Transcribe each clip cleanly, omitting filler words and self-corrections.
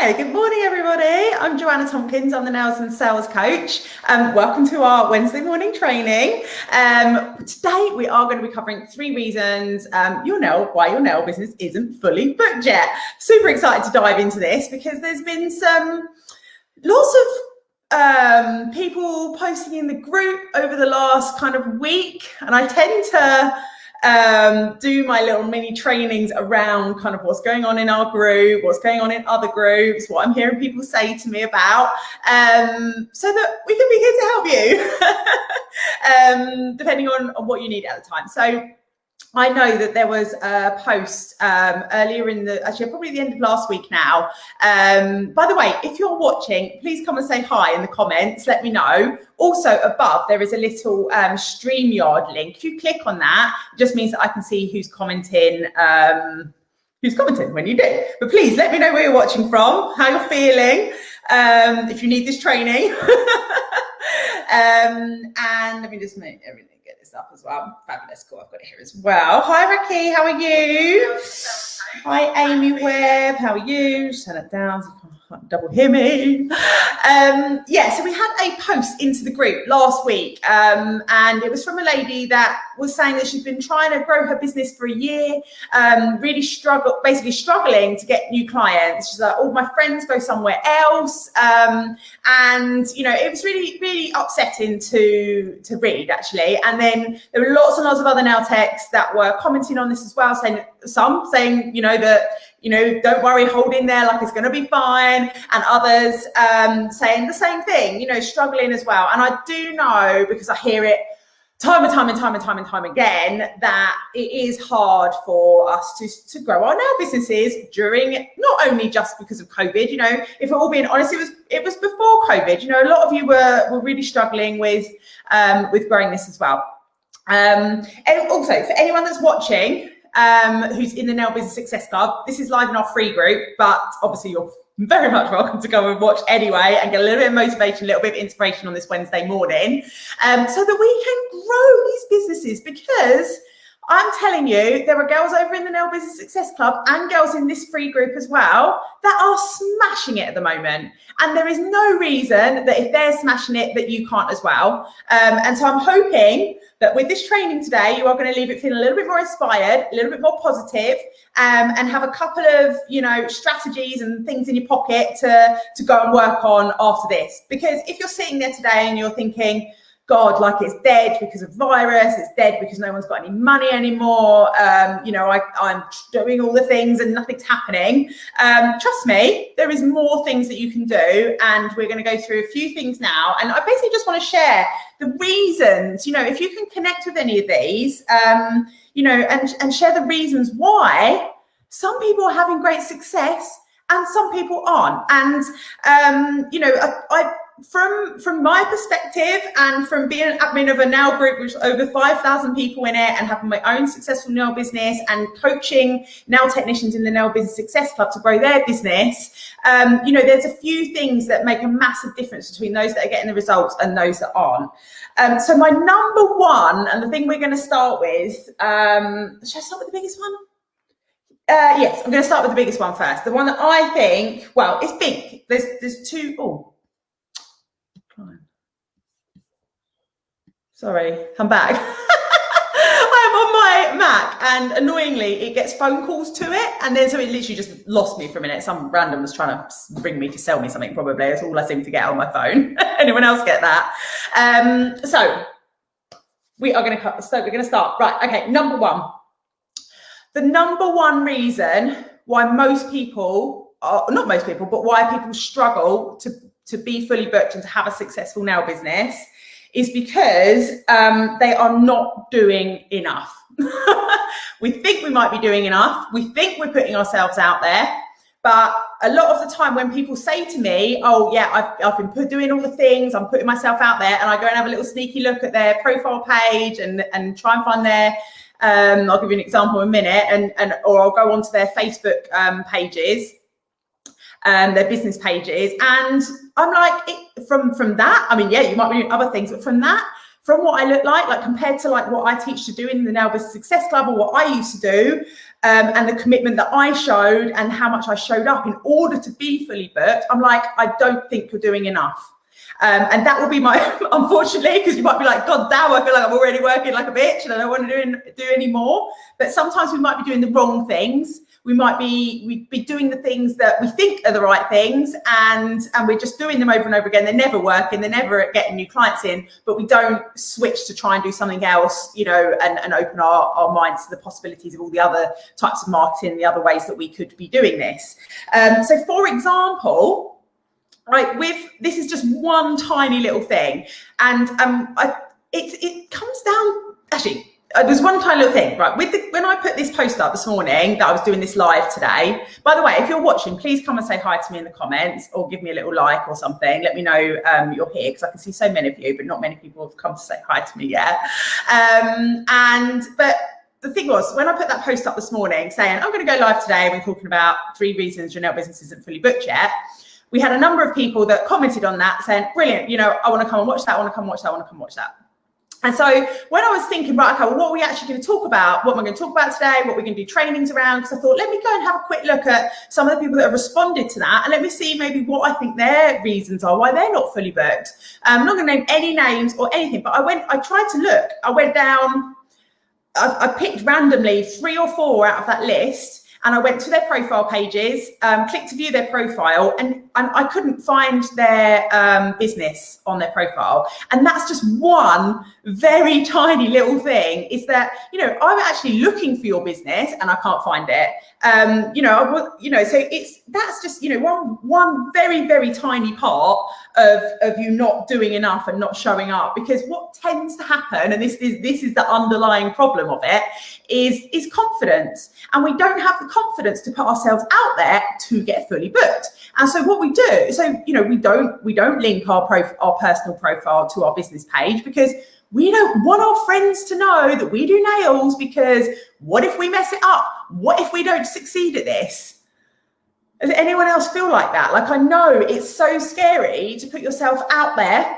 Hi, good morning, everybody. I'm Joanna Tompkins. I'm the Nails and Sales Coach. Welcome to our Wednesday morning training. Today, we are going to be covering 3 reasons you'll know why your nail business isn't fully booked yet. Super excited to dive into this because there's been lots of people posting in the group over the last kind of week, and I tend to do my little mini trainings around kind of what's going on in our group, what's going on in other groups, what I'm hearing people say to me about, so that we can be here to help you, depending on what you need at the time. So I know that there was a post earlier actually probably the end of last week now. By the way, if you're watching, please come and say hi in the comments, let me know. Also above, there is a little StreamYard link. If you click on that, it just means that I can see who's commenting when you do. But please let me know where you're watching from, how you're feeling, if you need this training. And let me just make everything. Up as well. Fabulous. Cool. I've got it here as well. Hi, Ricky. How are you? Hi, Amy Webb. How are you? Just turn it down so you can't double hear me. So we had a post into the group last week, and it was from a lady that was saying that she's been trying to grow her business for a year, really struggling to get new clients. She's like, all my friends go somewhere else, and it was really, really upsetting to read actually. And then there were lots and lots of other nail techs that were commenting on this as well, saying don't worry, hold in there, like it's going to be fine, and others saying the same thing, struggling as well. And I do know, because I hear it time and time again, that it is hard for us to grow our nail businesses during, not only just because of COVID, if we're all being honest, it was before COVID. A lot of you were really struggling with growing this as well. And also, for anyone that's watching, who's in the Nail Business Success Club, this is live in our free group, but obviously you're very much welcome to go and watch anyway and get a little bit of motivation, a little bit of inspiration on this Wednesday morning, so that we can grow these businesses. Because I'm telling you, there are girls over in the Nail Business Success Club and girls in this free group as well that are smashing it at the moment. And there is no reason that if they're smashing it, that you can't as well. And so I'm hoping that with this training today, you are going to leave it feeling a little bit more inspired, a little bit more positive, and have a couple of, strategies and things in your pocket to go and work on after this. Because if you're sitting there today and you're thinking, God, like it's dead because of virus, it's dead because no one's got any money anymore, I'm doing all the things and nothing's happening. Trust me, there is more things that you can do, and we're going to go through a few things now. And I basically just want to share the reasons, if you can connect with any of these, and share the reasons why some people are having great success and some people aren't. And, from my perspective, and from being an admin of a nail group with over 5,000 people in it, and having my own successful nail business and coaching nail technicians in the Nail Business Success Club to grow their business, there's a few things that make a massive difference between those that are getting the results and those that aren't. So my number one, and the thing we're going to start with, should I start with the biggest one? Yes, I'm going to start with the biggest one first. The one that I think, well, it's big. There's two. Oh. Sorry, I'm back. I am on my Mac, and annoyingly, it gets phone calls to it, and then so it literally just lost me for a minute. Some random was trying to ring me to sell me something, probably. That's all I seem to get on my phone. Anyone else get that? So we're going to start. Right, okay, number one. The number one reason why why people struggle to be fully booked and to have a successful nail business is because they are not doing enough. We think we might be doing enough. We think we're putting ourselves out there. But a lot of the time when people say to me, oh yeah, I've been doing all the things, I'm putting myself out there, and I go and have a little sneaky look at their profile page and try and find their, I'll give you an example in a minute, or I'll go onto their Facebook pages, their business pages, and I'm like, from that, I mean, yeah, you might be doing other things, but from what I look like compared to like what I teach to do in the Nail Business Success Club or what I used to do, and the commitment that I showed and how much I showed up in order to be fully booked, I'm like, I don't think you're doing enough. And that will be my, unfortunately, because you might be like, God damn, I feel like I'm already working like a bitch and I don't want to do any more. But sometimes we might be doing the wrong things. We'd be doing the things that we think are the right things, and we're just doing them over and over again. They're never working, they're never getting new clients in, but we don't switch to try and do something else, you know, and open our minds to the possibilities of all the other types of marketing, the other ways that we could be doing this. So for example, right, this is just one tiny little thing, and it comes down, actually, there's one tiny little thing, right? When I put this post up this morning that I was doing this live today, by the way, if you're watching, please come and say hi to me in the comments or give me a little like or something. Let me know you're here, because I can see so many of you, but not many people have come to say hi to me yet. But the thing was, when I put that post up this morning saying, I'm going to go live today, we're talking about 3 reasons your nail business isn't fully booked yet, we had a number of people that commented on that saying, brilliant, you know, I want to come and watch that, I want to come watch that, I want to come watch that. And so when I was thinking, right, okay, well, what are we actually going to talk about? What am I going to talk about today? What we're going to do trainings around? Because I thought, let me go and have a quick look at some of the people that have responded to that, and let me see maybe what I think their reasons are, why they're not fully booked. I'm not going to name any names or anything, but I tried to look. I went down, I picked randomly 3 or 4 out of that list, and I went to their profile pages, clicked to view their profile, and I couldn't find their business on their profile. And that's just one very tiny little thing, is that, you know, I'm actually looking for your business and I can't find it. So that's just, you know, one very, very tiny part of you not doing enough and not showing up. Because what tends to happen, and this is the underlying problem of it, is confidence. And we don't have the confidence to put ourselves out there to get fully booked. And so what we do, you know, we don't link our personal profile to our business page, because we don't want our friends to know that we do nails, because what if we mess it up? What if we don't succeed at this? Does anyone else feel like that? Like, I know it's so scary to put yourself out there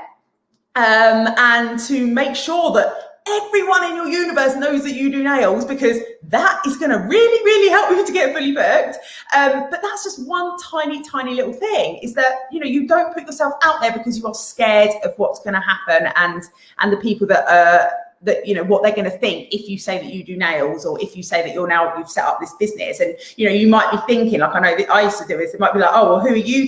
and to make sure that everyone in your universe knows that you do nails, because that is going to really, really help you to get fully booked. But that's just one tiny, tiny little thing, is that, you know, you don't put yourself out there because you are scared of what's going to happen and the people that you know, what they're going to think if you say that you do nails, or if you say that you've set up this business. And, you know, you might be thinking, like I know that I used to do this, it might be like, oh, well, who are you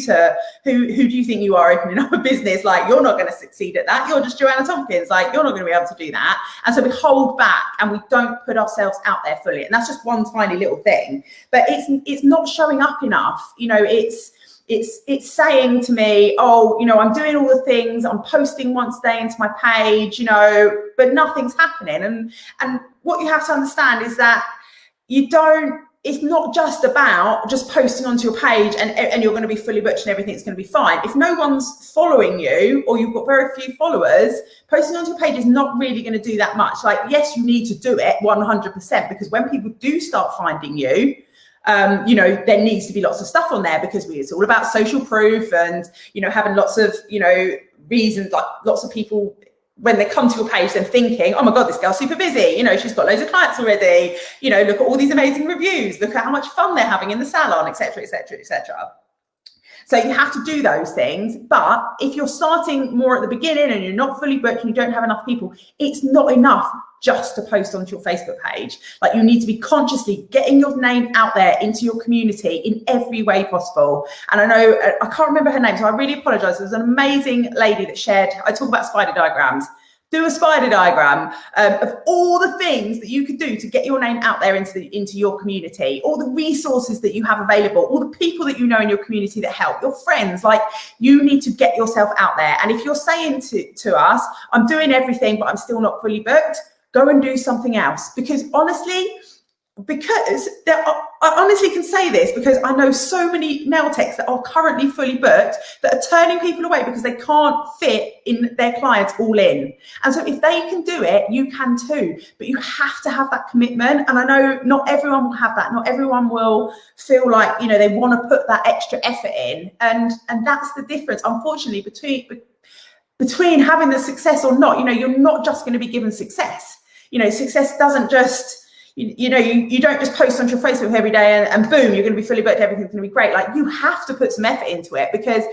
who do you think you are opening up a business? Like, you're not going to succeed at that. You're just Joanna Tompkins. Like, you're not going to be able to do that. And so we hold back and we don't put ourselves out there fully. And that's just one tiny little thing, but it's not showing up enough. You know, it's saying to me, oh, you know, I'm doing all the things, I'm posting once a day into my page, you know, but nothing's happening. And what you have to understand is that it's not just about just posting onto your page and you're going to be fully booked and everything's going to be fine. If no one's following you, or you've got very few followers, posting onto your page is not really going to do that much. Like, yes, you need to do it 100%, because when people do start finding you, you know, there needs to be lots of stuff on there, because it's all about social proof and, you know, having lots of, you know, reasons, like lots of people, when they come to your page, then thinking, oh my God, this girl's super busy. You know, she's got loads of clients already. You know, look at all these amazing reviews. Look at how much fun they're having in the salon, etc., etc., etc. So you have to do those things. But if you're starting more at the beginning and you're not fully booked and you don't have enough people, it's not enough just to post onto your Facebook page. Like, you need to be consciously getting your name out there into your community in every way possible. And I know, I can't remember her name, so I really apologize. There was an amazing lady that shared, I talk about spider diagrams. Do a spider diagram of all the things that you could do to get your name out there into your community, all the resources that you have available, all the people that you know in your community that help, your friends. Like, you need to get yourself out there. And if you're saying to us, I'm doing everything, but I'm still not fully booked, go and do something else. Because honestly, I honestly can say this, because I know so many nail techs that are currently fully booked that are turning people away because they can't fit in their clients all in. And so if they can do it, you can too. But you have to have that commitment. And I know not everyone will have that. Not everyone will feel like, you know, they want to put that extra effort in. And that's the difference, unfortunately, between having the success or not. You know, you're not just going to be given success. You know, success doesn't just, you don't just post on your Facebook every day and boom, you're going to be fully booked, everything's going to be great. Like, you have to put some effort into it, because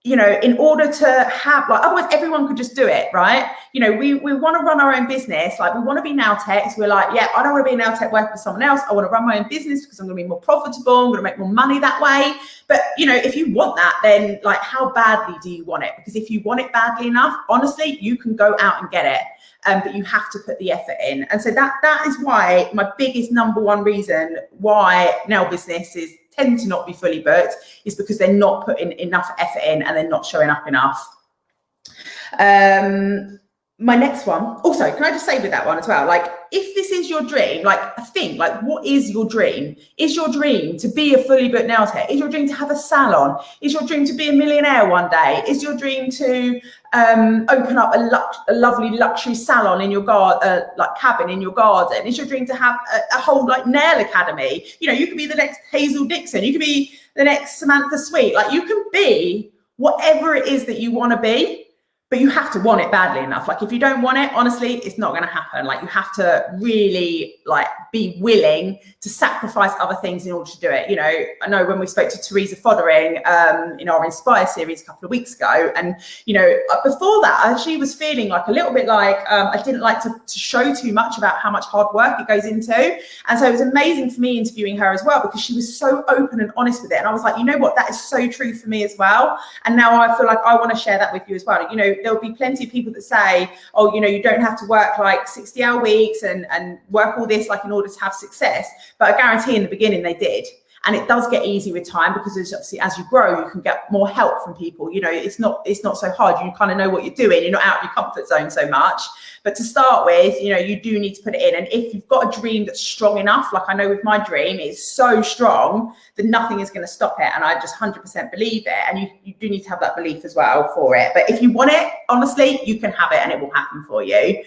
in order to have, like, otherwise everyone could just do it, right? We want to run our own business. Like, we want to be nail techs. We're like, yeah, I don't want to be a nail tech working for someone else. I want to run my own business because I'm going to be more profitable. I'm going to make more money that way. But, if you want that, then like, how badly do you want it? Because if you want it badly enough, honestly, you can go out and get it. But you have to put the effort in. And so that is why my biggest number one reason why nail businesses tend to not be fully booked is because they're not putting enough effort in and they're not showing up enough. My next one, also, can I just say with that one as well, like, if this is your dream, like, think, like, what is your dream? Is your dream to be a fully booked nail tech? Is your dream to have a salon? Is your dream to be a millionaire one day? Is your dream to open up a lovely luxury salon in your garden, like cabin in your garden? Is your dream to have a whole like nail academy? You could be the next Hazel Dixon. You could be the next Samantha Sweet. Like, you can be whatever it is that you want to be. But you have to want it badly enough. Like, if you don't want it, honestly, it's not going to happen. Like, you have to really like be willing to sacrifice other things in order to do it. I know when we spoke to Teresa Foddering in our Inspire series a couple of weeks ago, and before that, she was feeling like a little bit like I didn't like to show too much about how much hard work it goes into. And so it was amazing for me interviewing her as well, because she was so open and honest with it. And I was like, what, that is so true for me as well. And now I feel like I want to share that with you as well. There'll be plenty of people that say, oh, you don't have to work like 60-hour weeks and work all this like in order to have success. But I guarantee in the beginning they did. And it does get easy with time, because obviously as you grow, you can get more help from people. It's not so hard. You kind of know what you're doing. You're not out of your comfort zone so much. But to start with, you do need to put it in. And if you've got a dream that's strong enough, like I know with my dream, it's so strong that nothing is going to stop it. And I just 100% believe it. And you do need to have that belief as well for it. But if you want it, honestly, you can have it and it will happen for you.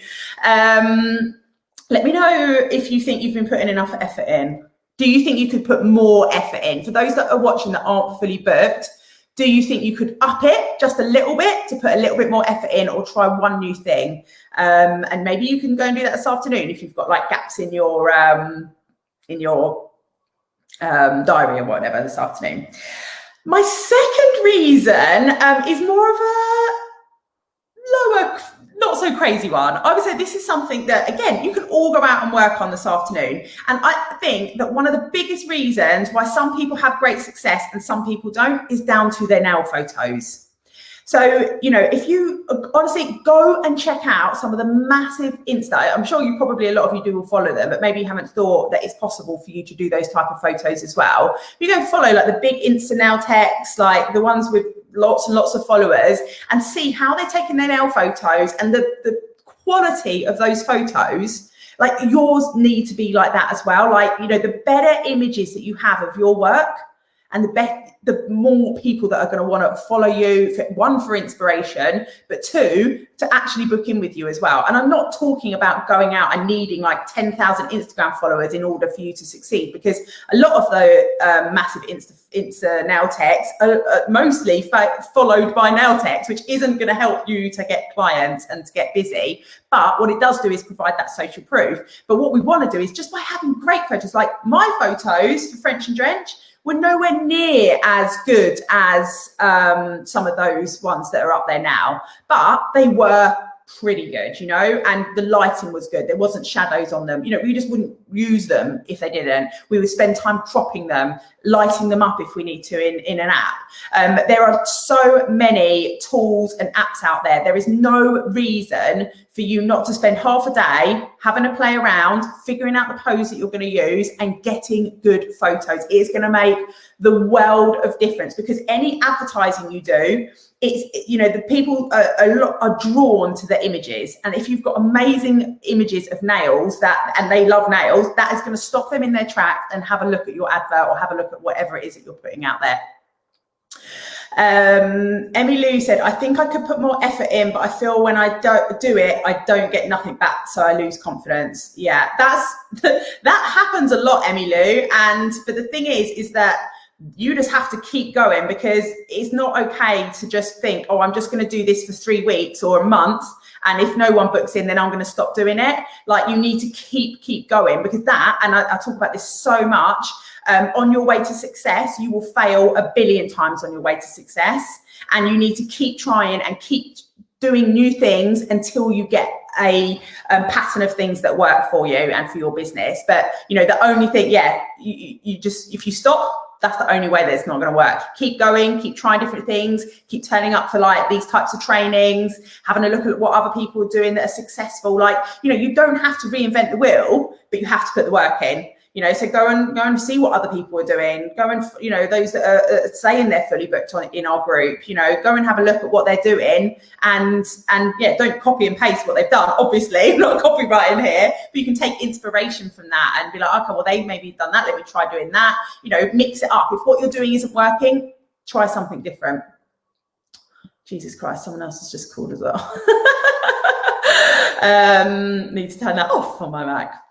Let me know if you think you've been putting enough effort in. Do you think you could put more effort in? For those that are watching that aren't fully booked, do you think you could up it just a little bit to put a little bit more effort in, or try one new thing? And maybe you can go and do that this afternoon if you've got like gaps in your diary or whatever this afternoon. My second reason is more of a lower, not so crazy one. I would say this is something that, again, you can all go out and work on this afternoon. And I think that one of the biggest reasons why some people have great success and some people don't is down to their nail photos. So, if you honestly go and check out some of the massive Insta, I'm sure a lot of you do will follow them, but maybe you haven't thought that it's possible for you to do those type of photos as well. You go follow like the big Insta nail techs, like the ones with lots and lots of followers, and see how they're taking their nail photos and the quality of those photos. Like, yours need to be like that as well. Like, the better images that you have of your work, and the more people that are going to want to follow you, one, for inspiration, but two, to actually book in with you as well. And I'm not talking about going out and needing like 10,000 Instagram followers in order for you to succeed, because a lot of the massive Insta nail techs are mostly followed by nail techs, which isn't going to help you to get clients and to get busy. But what it does do is provide that social proof. But what we want to do is, just by having great photos, like my photos for French and Drench, were nowhere near as good as some of those ones that are up there now, but they were pretty good, and the lighting was good. There wasn't shadows on them. We just wouldn't use them if they didn't. We would spend time cropping them, lighting them up if we need to in an app. There are so many tools and apps out there. There is no reason for you not to spend half a day having a play around, figuring out the pose that you're going to use and getting good photos. It's going to make the world of difference, because any advertising you do, it's, the people are drawn to the images. And if you've got amazing images of nails and they love nails, that is going to stop them in their tracks and have a look at your advert or have a look at whatever it is that you're putting out there. Emmy Lou said, I think I could put more effort in, but I feel when I don't do it, I don't get nothing back, so I lose confidence. Yeah, that happens a lot, Emmy Lou. But the thing is that you just have to keep going, because it's not okay to just think, oh, I'm just going to do this for 3 weeks or a month and if no one books in, then I'm going to stop doing it. Like, you need to keep going, because that, and I talk about this so much, on your way to success, you will fail a billion times on your way to success, and you need to keep trying and keep doing new things until you get a pattern of things that work for you and for your business. But the only thing, you just, if you stop, that's the only way that it's not going to work. Keep going, keep trying different things, keep turning up for like these types of trainings, having a look at what other people are doing that are successful. Like, you don't have to reinvent the wheel, but you have to put the work in. So go and see what other people are doing. Go and, those that are saying they're fully booked in our group, go and have a look at what they're doing, and don't copy and paste what they've done. Obviously, I'm not copywriting here, but you can take inspiration from that and be like, okay, well, they've maybe done that. Let me try doing that. Mix it up. If what you're doing isn't working, try something different. Jesus Christ, someone else has just called as well. Need to turn that off on my Mac.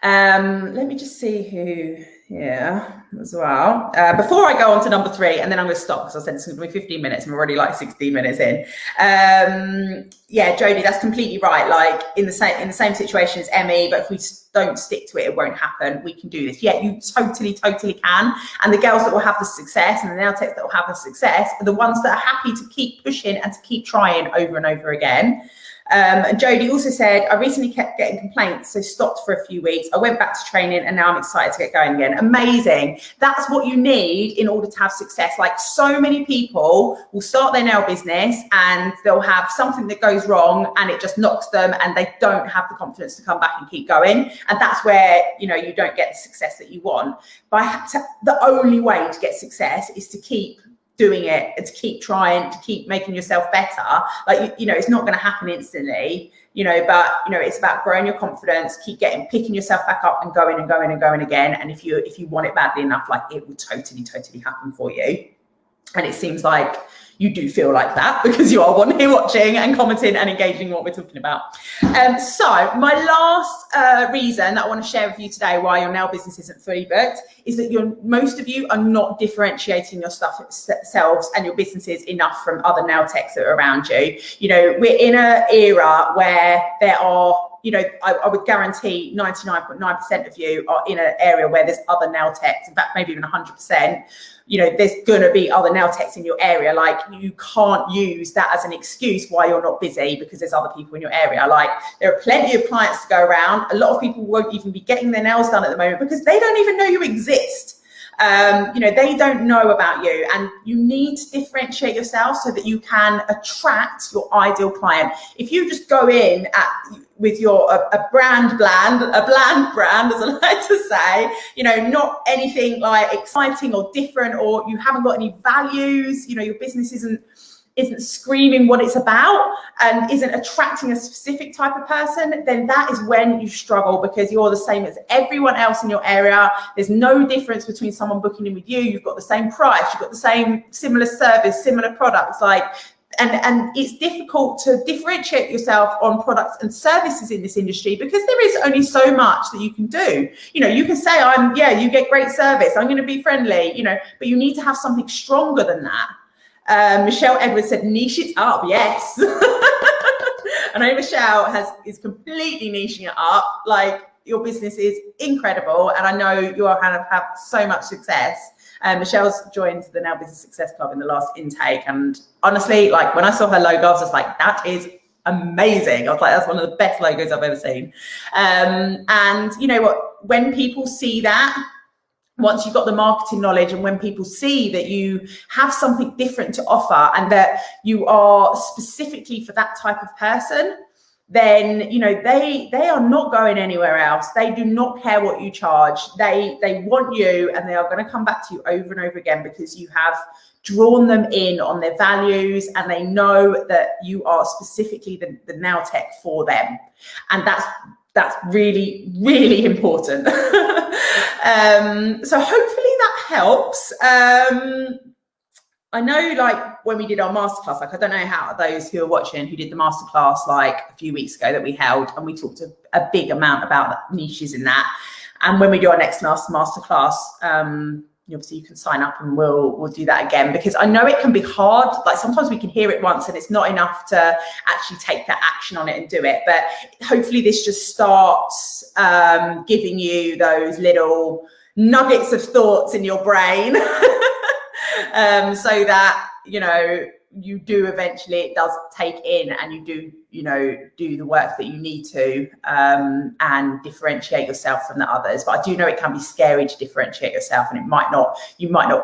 Let me just see who here as well. Before I go on to number 3, and then I'm going to stop because I said it's going to be 15 minutes and we're already like 16 minutes in. Jodie, that's completely right. Like, in the same situation as Emmy, but if we don't stick to it, it won't happen. We can do this. Yeah, you totally can. And the girls that will have the success and the nail techs that will have the success are the ones that are happy to keep pushing and to keep trying over and over again. Jodie also said, I recently kept getting complaints, so stopped for a few weeks. I went back to training and now I'm excited to get going again. Amazing. That's what you need in order to have success. Like, so many people will start their nail business and they'll have something that goes wrong and it just knocks them, and they don't have the confidence to come back and keep going. And that's where, you don't get the success that you want. The only way to get success is to keep doing it and to keep trying, to keep making yourself better. Like, it's not going to happen instantly, but it's about growing your confidence, picking yourself back up and going and going and going again. And if you want it badly enough, like, it will totally happen for you. And it seems like you do feel like that, because you are here watching and commenting and engaging in what we're talking about. So my last reason that I want to share with you today why your nail business isn't fully booked is that most of you are not differentiating your selves and your businesses enough from other nail techs that are around you. We're in an era where there are, I would guarantee 99.9% of you are in an area where there's other nail techs. In fact, maybe even 100%. There's going to be other nail techs in your area. Like, you can't use that as an excuse why you're not busy, because there's other people in your area. Like, there are plenty of clients to go around. A lot of people won't even be getting their nails done at the moment because they don't even know you exist. They don't know about you, and you need to differentiate yourself so that you can attract your ideal client. If you just go in with your a bland brand, as I like to say, not anything like exciting or different, or you haven't got any values, your business isn't screaming what it's about and isn't attracting a specific type of person, then that is when you struggle, because you're the same as everyone else in your area. There's no difference between someone booking in with you. You've got the same price, you've got the same similar service, similar products, and it's difficult to differentiate yourself on products and services in this industry, because there is only so much that you can do. You can say, you get great service, I'm going to be friendly, but you need to have something stronger than that. Michelle Edwards said, niche it up. Yes. I know Michelle is completely niching it up. Like, your business is incredible, and I know you are kind of have so much success. Michelle's joined the Nail Business Success Club in the last intake, and honestly, like, when I saw her logo, I was just like, that is amazing. I was like, that's one of the best logos I've ever seen. And you know what, when people see that, once you've got the marketing knowledge, and when people see that you have something different to offer and that you are specifically for that type of person, then they are not going anywhere else. They do not care what you charge. They want you, and they are going to come back to you over and over again, because you have drawn them in on their values, and they know that you are specifically the nail tech for them. And that's really, really important. So hopefully that helps. I know, like, when we did our masterclass, like, I don't know how those who are watching who did the masterclass like a few weeks ago that we held, and we talked a big amount about niches in that. And when we do our next masterclass, obviously you can sign up and we'll do that again, because I know it can be hard. Like sometimes we can hear it once and it's not enough to actually take that action on it and do it. But hopefully this just starts giving you those little nuggets of thoughts in your brain so that, you know, you do eventually, it does take in and you do, you know, do the work that you need to and differentiate yourself from the others. But I do know it can be scary to differentiate yourself, and you might not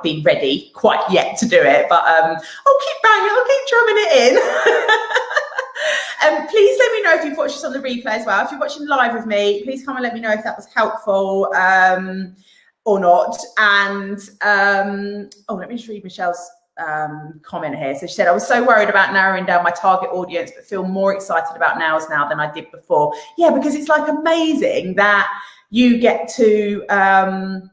be ready quite yet to do it, but I'll keep drumming it in. Please let me know if you've watched this on the replay as well. If you're watching live with me, please come and let me know if that was helpful or not. And let me just read Michelle's comment here. So she said, I was so worried about narrowing down my target audience, but feel more excited about nows now than I did before. Yeah, because it's like amazing that you get to have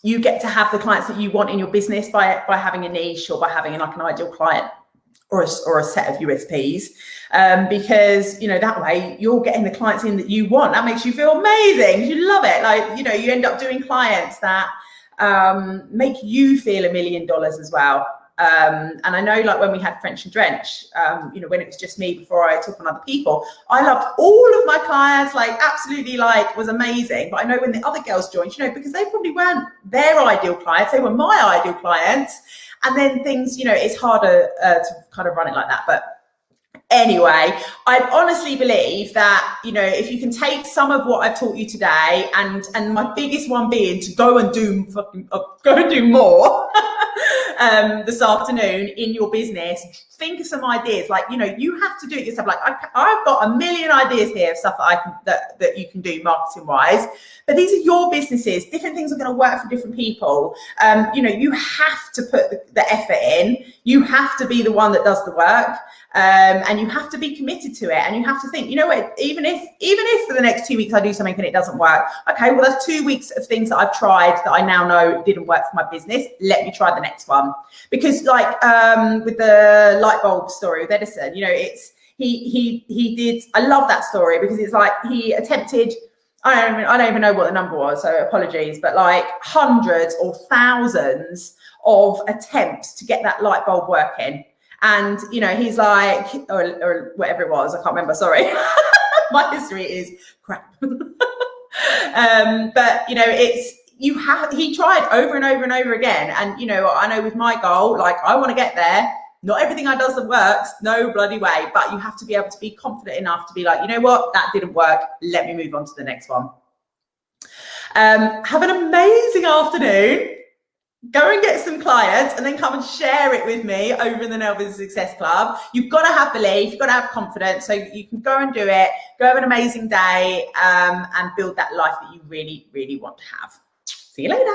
the clients that you want in your business by having a niche or by having like an ideal client or a set of USPs, because, you know, that way you're getting the clients in that you want. That makes you feel amazing. You love it. Like, you know, you end up doing clients that make you feel $1 million as well. And I know, like when we had French and Drench, you know, when it was just me before I took on other people, I loved all of my clients, like absolutely, like was amazing. But I know when the other girls joined, you know, because they probably weren't their ideal clients, they were my ideal clients. And then things, you know, it's harder to kind of run it like that. But anyway, I honestly believe that, you know, if you can take some of what I've taught you today, and my biggest one being to go and do more this afternoon in your business, think of some ideas. Like, you know, you have to do it yourself. Like I've got a million ideas here of stuff that you can do marketing wise, but these are your businesses. Different things are going to work for different people. You know, you have to put the effort in. You have to be the one that does the work. And you have to be committed to it, and you have to think, you know what, even if for the next 2 weeks I do something and it doesn't work, okay, well, that's 2 weeks of things that I've tried that I now know didn't work for my business. Let me try the next one. Because like with the light bulb story with Edison, you know, it's he did, I love that story because it's like he attempted, I don't even know what the number was, so apologies, but like hundreds or thousands of attempts to get that light bulb working. And, you know, he's like, or whatever it was, I can't remember, sorry. My history is crap. But, you know, he tried over and over and over again. And, you know, I know with my goal, like I want to get there. Not everything I does that works, no bloody way. But you have to be able to be confident enough to be like, you know what, that didn't work. Let me move on to the next one. Have an amazing afternoon. Go and get some clients and then come and share it with me over in the Nail Business Success Club. You've got to have belief, you've got to have confidence, so you can go and do it. Go have an amazing day and build that life that you really, really want to have. See you later.